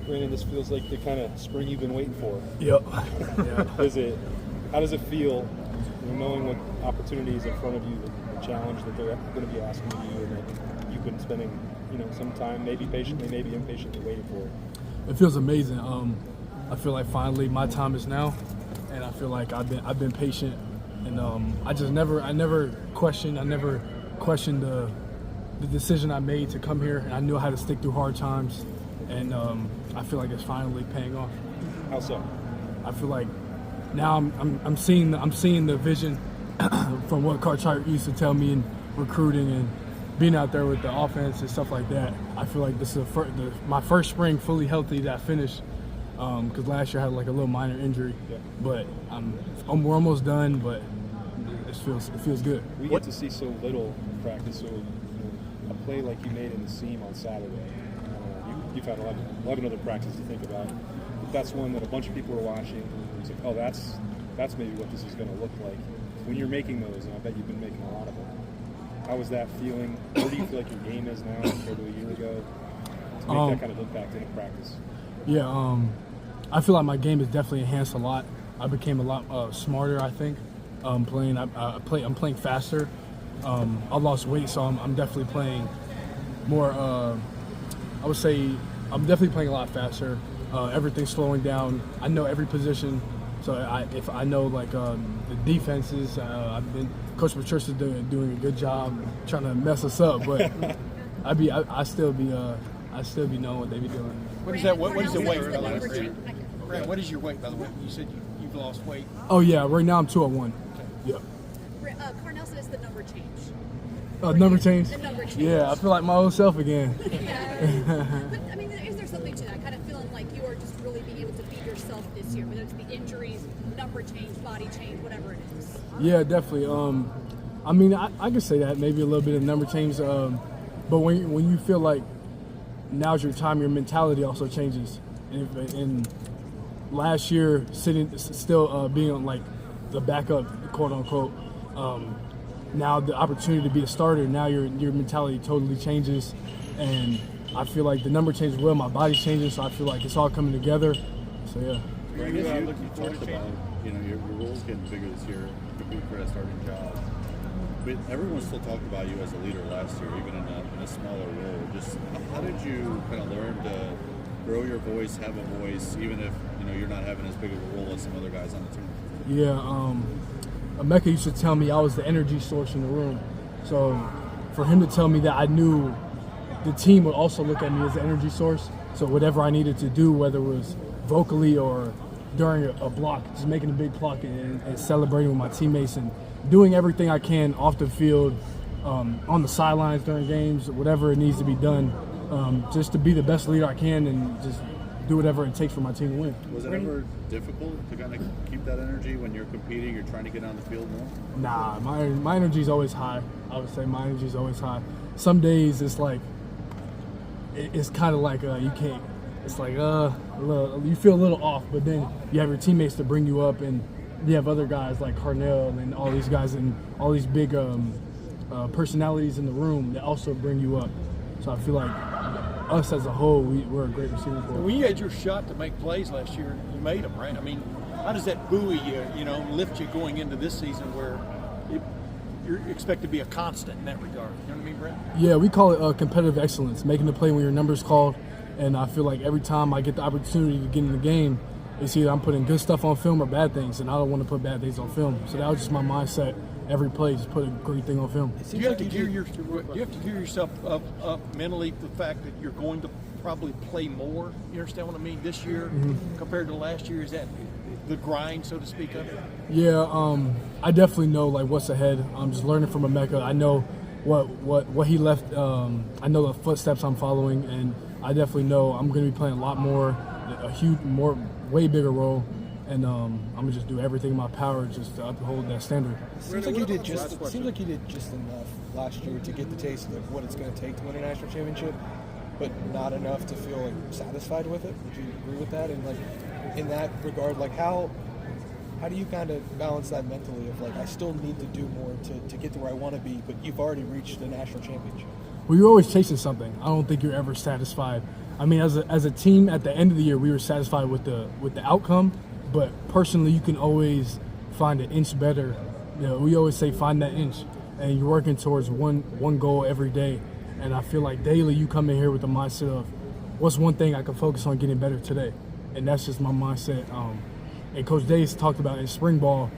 Brandon, this feels like the kind of spring you've been waiting for. Yep. Yeah. How does it feel, knowing what opportunities in front of you, the challenge that they're going to be asking of you, and that you've been spending, some time, maybe patiently, maybe impatiently waiting for it? It feels amazing. I feel like finally my time is now, and I feel like I've been patient, and I never questioned the decision I made to come here, and I knew I had to stick through hard times, and I feel like it's finally paying off. How so? I feel like now I'm seeing the vision from what Cartwright used to tell me in recruiting and being out there with the offense and stuff like that. I feel like this is my first spring fully healthy that I finished, because last year I had like a little minor injury. Yeah. But we're almost done, but it feels good. We get to see so little practice, so a play like you made in the seam on Saturday. You've had 11 other practices to think about. But that's one that a bunch of people are watching. It's like, oh, that's maybe what this is going to look like. When you're making those, and I bet you've been making a lot of them, how was that feeling? Where do you feel like your game is now compared to a year ago to make that kind of impact in practice? Yeah, I feel like my game has definitely enhanced a lot. I became a lot smarter, I think. I'm playing faster. I lost weight, so I'm definitely playing more. I would say I'm definitely playing a lot faster. Everything's slowing down. I know every position, so if I know like the defenses, Coach Patricia's doing a good job trying to mess us up, but I still be knowing what they be doing. What is that? What is the weight? Brad, what is your weight, by the way? You said you've lost weight. Oh yeah, right now I'm 201. Okay. Yeah. Cornell said it's the number change. Number change? The number change. Yeah, I feel like my old self again. But, I mean, is there something to that? Kind of feeling like you are just really being able to be yourself this year, whether it's the injuries, number change, body change, whatever it is. Yeah, definitely. I mean, I could say that, maybe a little bit of number change. But when you feel like now's your time, your mentality also changes. And last year, still being on like the backup, quote unquote, now the opportunity to be a starter, now your mentality totally changes, and I feel like the number changes well, my body's changing, so I feel like it's all coming together. So yeah. You talked about your role's getting bigger this year, competing for that starting job, but everyone still talked about you as a leader last year, even in a smaller role. Just how did you kind of learn to grow your voice, have a voice, even if you're not having as big of a role as some other guys on the team? Yeah, Emeka used to tell me I was the energy source in the room. So for him to tell me that, I knew the team would also look at me as the energy source. So whatever I needed to do, whether it was vocally or during a block, just making a big block and celebrating with my teammates and doing everything I can off the field, on the sidelines during games, whatever it needs to be done, just to be the best leader I can and just do whatever it takes for my team to win. Was it ever difficult to kind of keep that energy when you're competing, you're trying to get on the field more? Nah, my energy's always high. I would say my energy's always high. Some days it's like, it's kind of like you can't, it's like you feel a little off, but then you have your teammates to bring you up, and you have other guys like Carnell and all these guys and all these big personalities in the room that also bring you up. So I feel like us as a whole, we're a great receiving corps. When you had your shot to make plays last year, you made them, right? I mean, how does that buoy you, lift you going into this season where you're expected to be a constant in that regard? You know what I mean, Brett? Yeah, we call it competitive excellence, making the play when your number's called. And I feel like every time I get the opportunity to get in the game, it's either I'm putting good stuff on film or bad things, and I don't want to put bad things on film. So that was just my mindset. Every play, just put a great thing on film. Do you have to gear yourself up mentally for the fact that you're going to probably play more? You understand what I mean? This year compared to last year, is that the grind, so to speak, of it? Yeah, I definitely know like what's ahead. I'm just learning from Emeka. I know what he left. I know the footsteps I'm following, and I definitely know I'm going to be playing a lot more, way bigger role. And I'm gonna just do everything in my power just to uphold that standard. Seems like you did just enough last year to get the taste of what it's going to take to win a national championship, but not enough to feel like satisfied with it. Would you agree with that? And like in that regard, like how do you kind of balance that mentally of like I still need to do more to get to where I want to be, but you've already reached the national championship? Well, you're always chasing something. I don't think you're ever satisfied. I mean, as a team, at the end of the year, we were satisfied with the outcome. But personally, you can always find an inch better. You know, we always say find that inch, and you're working towards one goal every day. And I feel like daily you come in here with the mindset of what's one thing I can focus on getting better today, and that's just my mindset. And Coach Days talked about in spring ball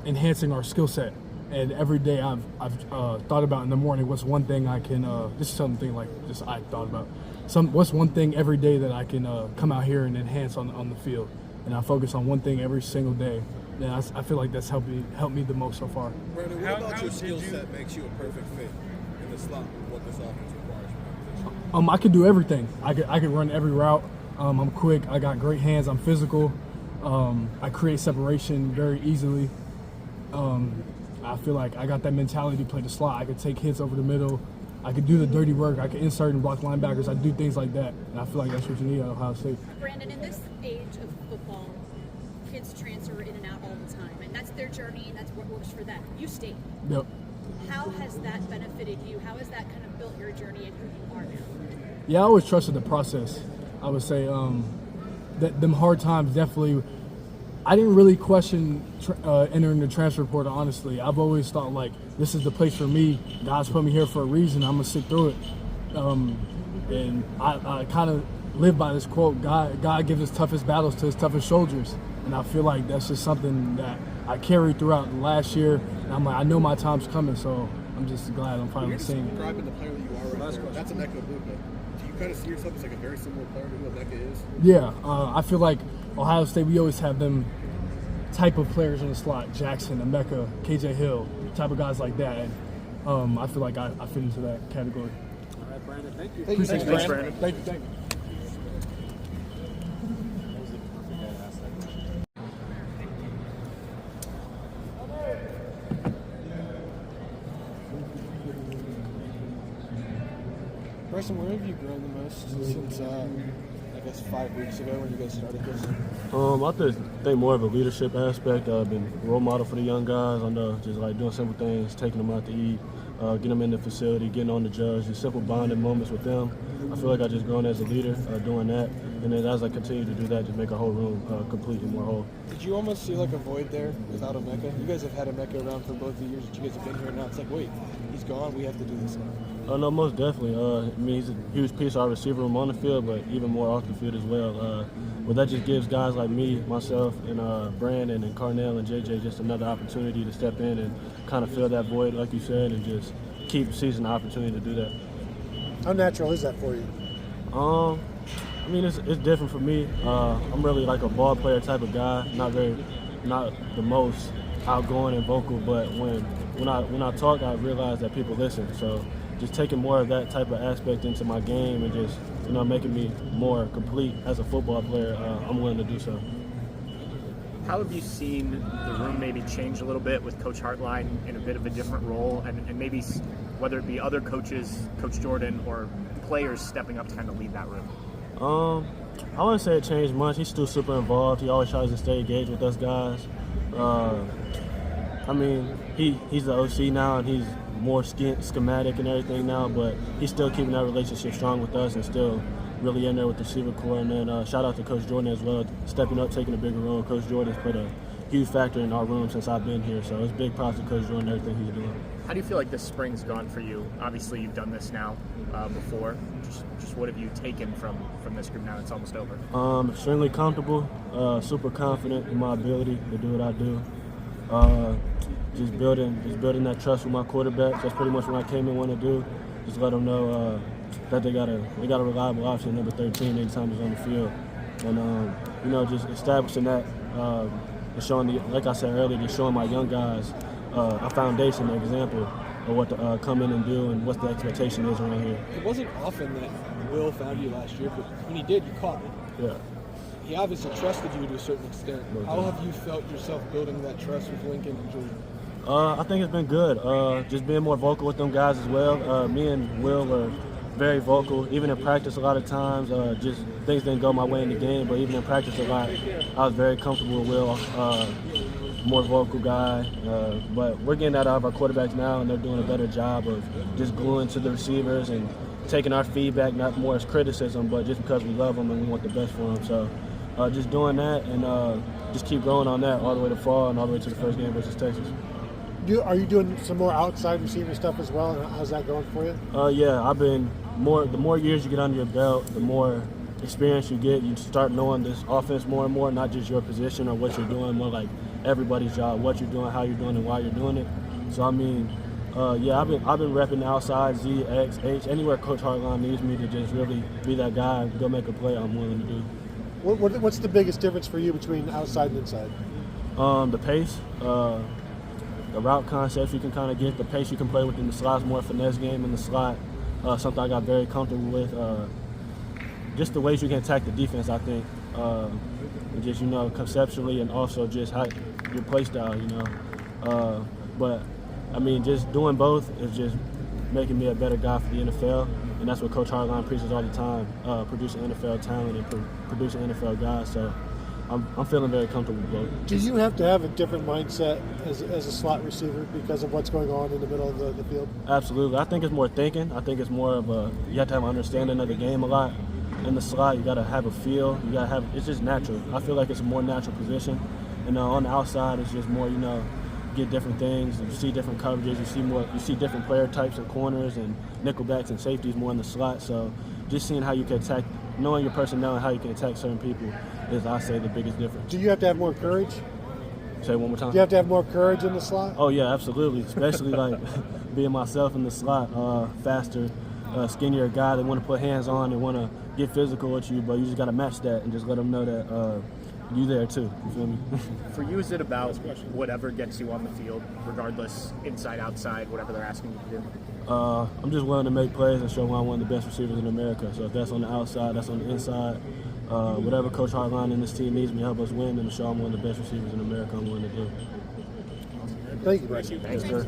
enhancing our skill set. And every day I've thought about in the morning what's one thing I can this is something like just I thought about what's one thing every day that I can come out here and enhance on the field, and I focus on one thing every single day. And I feel like that's helped me the most so far. Brandon, what about your skill set makes you a perfect fit in the slot with what this offense requires from your position? I could do everything. I could run every route. I'm quick. I got great hands. I'm physical. I create separation very easily. I feel like I got that mentality to play the slot. I could take hits over the middle. I could do the dirty work. I could insert and block linebackers. I do things like that, and I feel like that's what you need at Ohio State. Brandon, in this age of football, kids transfer in and out all the time, and that's their journey, and that's what works for them. You stayed. Yep. How has that benefited you? How has that kind of built your journey and who you are now? Yeah, I always trusted the process. I would say that them hard times definitely. I didn't really question entering the transfer portal, honestly. I've always thought, like, this is the place for me. God's put me here for a reason. I'm going to sit through it. And I kind of live by this quote, God gives his toughest battles to his toughest soldiers. And I feel like that's just something that I carried throughout the last year. And I'm like, I know my time's coming, so I'm just glad I'm finally seeing it. Describing the player that you are right there. That's a Mecca movement. Do you kind of see yourself as like a very similar player to what Mecca is? Yeah, I feel like Ohio State, we always have them type of players in the slot, Jackson, Emeka, KJ Hill, type of guys like that. And I feel like I fit into that category. All right, Brandon, thank you. Appreciate Thanks, it. Brandon. Thank you. Bryson, where have you grown the most since, I guess, 5 weeks ago when you guys started this? I think more of a leadership aspect. I've been a role model for the young guys. I know just like doing simple things, taking them out to eat, getting them in the facility, getting on the judge, just simple bonding moments with them. I feel like I just grown as a leader doing that. And then as I continue to do that, just make our whole room completely more whole. Did you almost see like a void there without Emeka? You guys have had Emeka around for both the years that you guys have been here. Now it's like, wait, he's gone. We have to do this now. No, most definitely. I mean, he's a huge piece of our receiver room on the field, but even more off the field as well. But that just gives guys like me, myself, and Brandon and Carnell and JJ just another opportunity to step in and kind of fill that void, like you said, and just keep seizing the opportunity to do that. How natural is that for you? I mean, it's different for me. I'm really like a ball player type of guy, not the most outgoing and vocal, but when I talk, I realize that people listen. So just taking more of that type of aspect into my game and just, making me more complete as a football player, I'm willing to do so. How have you seen the room maybe change a little bit with Coach Hartline in a bit of a different role, and maybe whether it be other coaches, Coach Jordan, or players stepping up to kind of lead that room? I wouldn't say it changed much. He's still super involved. He always tries to stay engaged with us guys. I mean, he's the OC now, and he's more schematic and everything now, but he's still keeping that relationship strong with us and still really in there with the receiver core. And then shout out to Coach Jordan as well, stepping up, taking a bigger role. Coach Jordan's put a huge factor in our room since I've been here, so it's big props to Coach Jordan and everything he's doing. How do you feel like this spring's gone for you? Obviously, you've done this now before. Just what have you taken from this group now that it's almost over? Extremely comfortable, super confident in my ability to do what I do. Just building that trust with my quarterbacks. That's pretty much what I came in wanting to do. Just let them know that they got a reliable option, number 13, anytime he's on the field. And just establishing that, and showing like I said earlier, just showing my young guys a foundation, an example of what to come in and do and what the expectation is around here. It wasn't often that Will found you last year, but when he did, you caught it. Yeah. He obviously trusted you to a certain extent. How have you felt yourself building that trust with Lincoln and Jordan? I think it's been good. Just being more vocal with them guys as well. Me and Will were very vocal, even in practice a lot of times. Just things didn't go my way in the game, but even in practice a lot, I was very comfortable with Will. More vocal guy, but we're getting that out of our quarterbacks now, and they're doing a better job of just gluing to the receivers and taking our feedback not more as criticism, but just because we love them and we want the best for them. So just doing that and just keep growing on that all the way to fall and all the way to the first game versus Texas. Are you doing some more outside receiver stuff as well? And how's that going for you? Yeah, I've been the more years you get under your belt, the more experience you get. You start knowing this offense more and more, not just your position or what you're doing, more like everybody's job, what you're doing, how you're doing, and why you're doing it. So I mean, yeah, I've been repping the outside, Z, X, H, anywhere Coach Hartline needs me to just really be that guy, go make a play. I'm willing to do. What's the biggest difference for you between outside and inside? The pace, the route concepts you can kind of get, the pace you can play within the slot's more finesse game in the slot. Something I got very comfortable with. Just the ways you can attack the defense, I think. And just, conceptually and also just how your play style, But, I mean, just doing both is just making me a better guy for the NFL. And that's what Coach Hartline preaches all the time, producing NFL talent and producing NFL guys. So I'm feeling very comfortable with both. Do you have to have a different mindset as a slot receiver because of what's going on in the middle of the field? Absolutely. I think it's more thinking. I think it's more of you have to have an understanding of the game a lot. In the slot, you got to have a feel. You got to have. It's just natural. I feel like it's a more natural position. And on the outside, it's just more, get different things. You see different coverages. You see different player types and corners and nickelbacks and safeties more in the slot. So just seeing how you can attack, knowing your personnel and how you can attack certain people is, I say, the biggest difference. Do you have to have more courage? Say it one more time. Do you have to have more courage in the slot? Oh yeah, absolutely. Especially like being myself in the slot, faster, skinnier guy. They want to put hands on. They want to get physical with you, but you just got to match that and just let them know that you there too. You feel me? For you, is it about whatever gets you on the field, regardless, inside, outside, whatever they're asking you to do? I'm just willing to make plays and show why I'm one of the best receivers in America. So if that's on the outside, that's on the inside. Whatever Coach Hartline and this team needs me to help us win and to show I'm one of the best receivers in America, I'm willing to do. Thank you, Bryson. Thanks, sir.